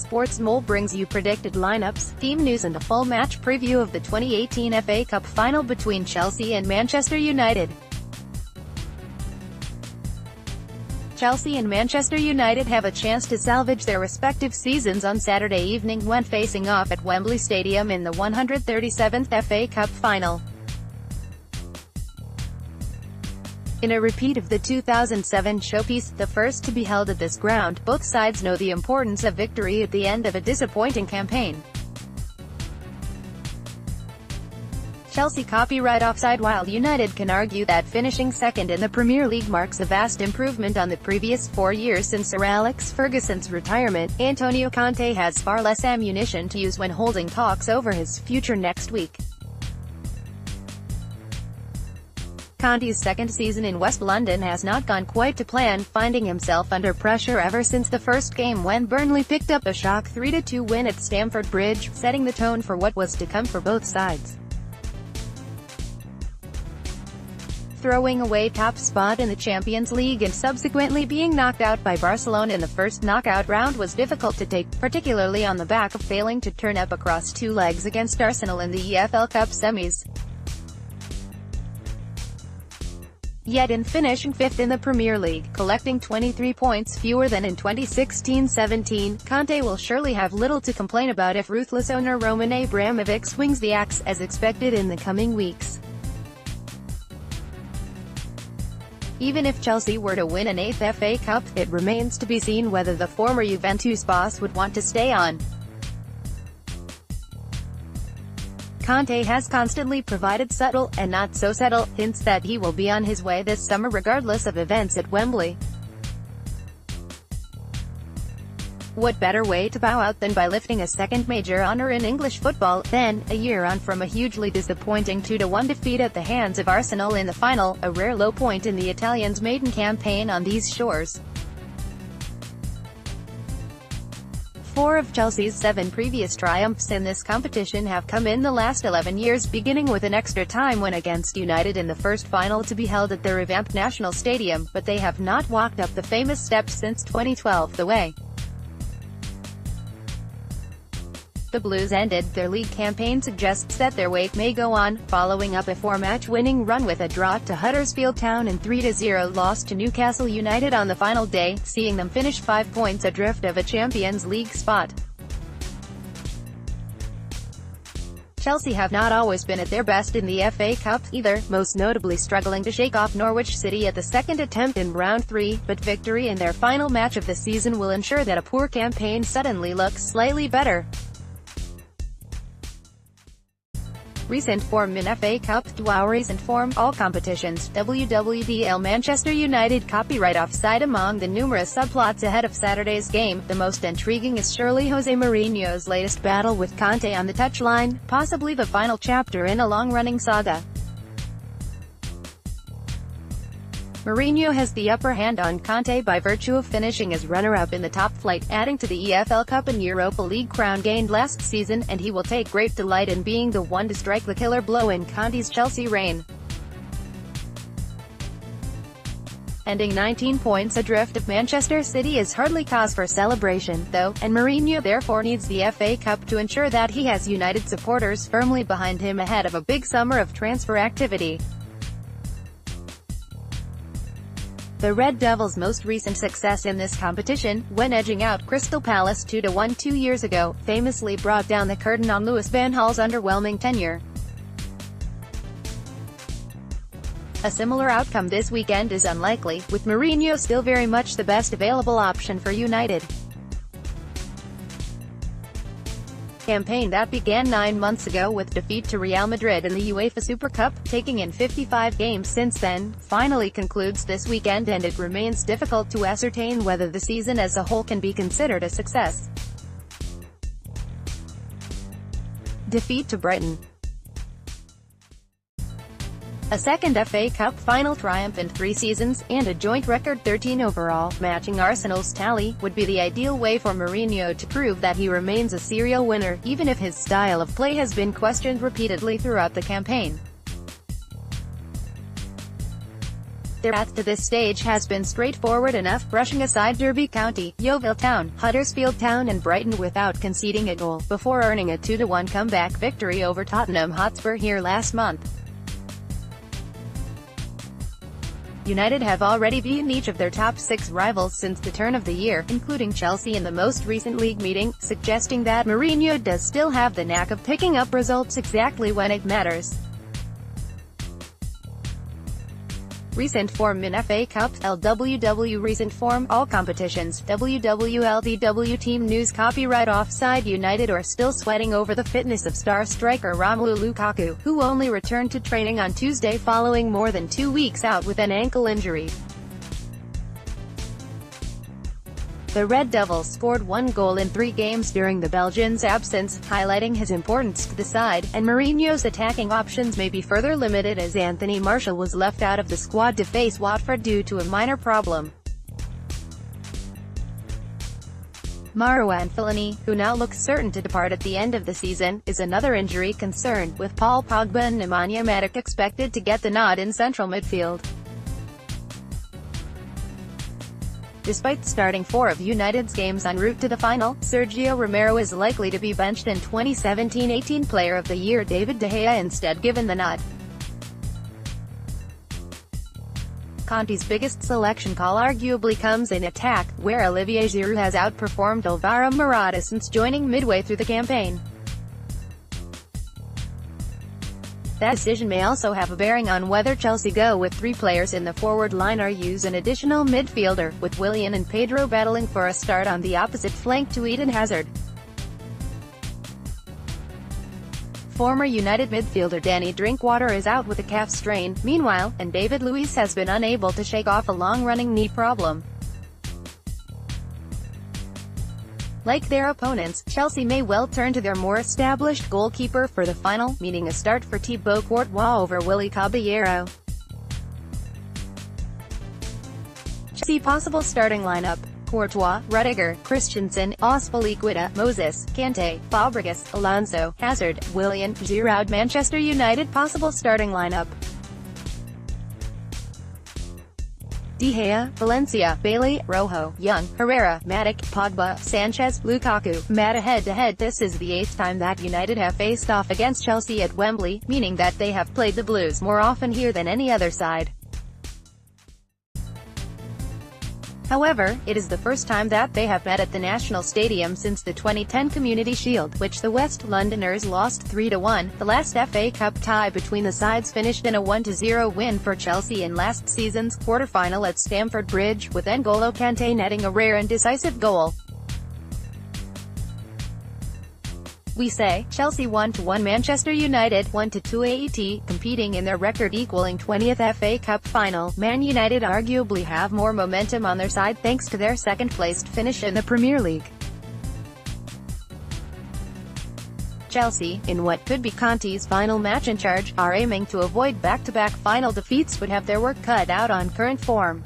Sports Mole brings you predicted lineups, team news and a full match preview of the 2018 FA Cup final between Chelsea and Manchester United. Chelsea and Manchester United have a chance to salvage their respective seasons on Saturday evening when facing off at Wembley Stadium in the 137th FA Cup final. In a repeat of the 2007 showpiece, the first to be held at this ground, both sides know the importance of victory at the end of a disappointing campaign. Chelsea copyright OffsideWhile United can argue that finishing second in the Premier League marks a vast improvement on the previous 4 years since Sir Alex Ferguson's retirement. Antonio Conte has far less ammunition to use when holding talks over his future next week. Conte's second season in West London has not gone quite to plan, finding himself under pressure ever since the first game when Burnley picked up a shock 3-2 win at Stamford Bridge, setting the tone for what was to come for both sides. Throwing away top spot in the Champions League and subsequently being knocked out by Barcelona in the first knockout round was difficult to take, particularly on the back of failing to turn up across two legs against Arsenal in the EFL Cup semis. Yet in finishing fifth in the Premier League, collecting 23 points fewer than in 2016-17, Conte will surely have little to complain about if ruthless owner Roman Abramovich swings the axe as expected in the coming weeks. Even if Chelsea were to win an 8th FA Cup, it remains to be seen whether the former Juventus boss would want to stay on. Conte has constantly provided subtle, and not so subtle, hints that he will be on his way this summer regardless of events at Wembley. What better way to bow out than by lifting a second major honour in English football, then, a year on from a hugely disappointing 2-1 defeat at the hands of Arsenal in the final, a rare low point in the Italians' maiden campaign on these shores. 4 of Chelsea's 7 previous triumphs in this competition have come in the last 11 years, beginning with an extra time win against United in the first final to be held at the revamped National Stadium, but they have not walked up the famous steps since 2012 the way the Blues ended their league campaign suggests that their wake may go on, following up a 4-match winning run with a draw to Huddersfield Town and 3-0 loss to Newcastle United on the final day, seeing them finish 5 points adrift of a Champions League spot. Chelsea have not always been at their best in the FA Cup, either, most notably struggling to shake off Norwich City at the second attempt in round 3, but victory in their final match of the season will ensure that a poor campaign suddenly looks slightly better. Recent form in FA Cup, recent form, all competitions, WWDL Manchester United copyright offside. Among the numerous subplots ahead of Saturday's game, the most intriguing is surely Jose Mourinho's latest battle with Conte on the touchline, possibly the final chapter in a long-running saga. Mourinho has the upper hand on Conte by virtue of finishing as runner-up in the top flight, adding to the EFL Cup and Europa League crown gained last season, and he will take great delight in being the one to strike the killer blow in Conte's Chelsea reign. Ending 19 points adrift of Manchester City is hardly cause for celebration, though, and Mourinho therefore needs the FA Cup to ensure that he has United supporters firmly behind him ahead of a big summer of transfer activity. The Red Devils' most recent success in this competition, when edging out Crystal Palace 2-1 2 years ago, famously brought down the curtain on Louis van Gaal's underwhelming tenure. A similar outcome this weekend is unlikely, with Mourinho still very much the best available option for United. Campaign that began 9 months ago with defeat to Real Madrid in the UEFA Super Cup, taking in 55 games since then, finally concludes this weekend, and it remains difficult to ascertain whether the season as a whole can be considered a success. Defeat to Brighton. A second FA Cup final triumph in 3 seasons, and a joint record 13 overall, matching Arsenal's tally, would be the ideal way for Mourinho to prove that he remains a serial winner, even if his style of play has been questioned repeatedly throughout the campaign. Their path to this stage has been straightforward enough, brushing aside Derby County, Yeovil Town, Huddersfield Town and Brighton without conceding a goal, before earning a 2-1 comeback victory over Tottenham Hotspur here last month. United have already beaten each of their top 6 rivals since the turn of the year, including Chelsea in the most recent league meeting, suggesting that Mourinho does still have the knack of picking up results exactly when it matters. Recent form in FA Cup, LWW. Recent form, all competitions, WWLDW. Team news. Copyright Offside United are still sweating over the fitness of star striker Romelu Lukaku, who only returned to training on Tuesday following more than 2 weeks out with an ankle injury. The Red Devils scored 1 goal in 3 games during the Belgian's absence, highlighting his importance to the side, and Mourinho's attacking options may be further limited as Anthony Martial was left out of the squad to face Watford due to a minor problem. Marouane Fellaini, who now looks certain to depart at the end of the season, is another injury concern, with Paul Pogba and Nemanja Matic expected to get the nod in central midfield. Despite starting 4 of United's games en route to the final, Sergio Romero is likely to be benched and 2017-18 Player of the Year David De Gea instead given the nod. Conte's biggest selection call arguably comes in attack, where Olivier Giroud has outperformed Alvaro Morata since joining midway through the campaign. That decision may also have a bearing on whether Chelsea go with 3 players in the forward line or use an additional midfielder, with Willian and Pedro battling for a start on the opposite flank to Eden Hazard. Former United midfielder Danny Drinkwater is out with a calf strain, meanwhile, and David Luiz has been unable to shake off a long-running knee problem. Like their opponents, Chelsea may well turn to their more established goalkeeper for the final, meaning a start for Thibaut Courtois over Willy Caballero. Chelsea possible starting lineup: Courtois, Rudiger, Christensen, Azpilicueta, Moses, Kante, Fabregas, Alonso, Hazard, Willian, Giroud. Manchester United possible starting lineup: De Gea, Valencia, Bailey, Rojo, Young, Herrera, Matic, Pogba, Sanchez, Lukaku. Mata head-to-head. This is the 8th time that United have faced off against Chelsea at Wembley, meaning that they have played the Blues more often here than any other side. However, it is the first time that they have met at the National Stadium since the 2010 Community Shield, which the West Londoners lost 3-1. The last FA Cup tie between the sides finished in a 1-0 win for Chelsea in last season's quarter-final at Stamford Bridge, with N'Golo Kante netting a rare and decisive goal. We say, Chelsea 1-1 Manchester United 1-2 AET, competing in their record-equaling 20th FA Cup final. Man United arguably have more momentum on their side thanks to their second-placed finish in the Premier League. Chelsea, in what could be Conte's final match in charge, are aiming to avoid back-to-back final defeats but have their work cut out on current form.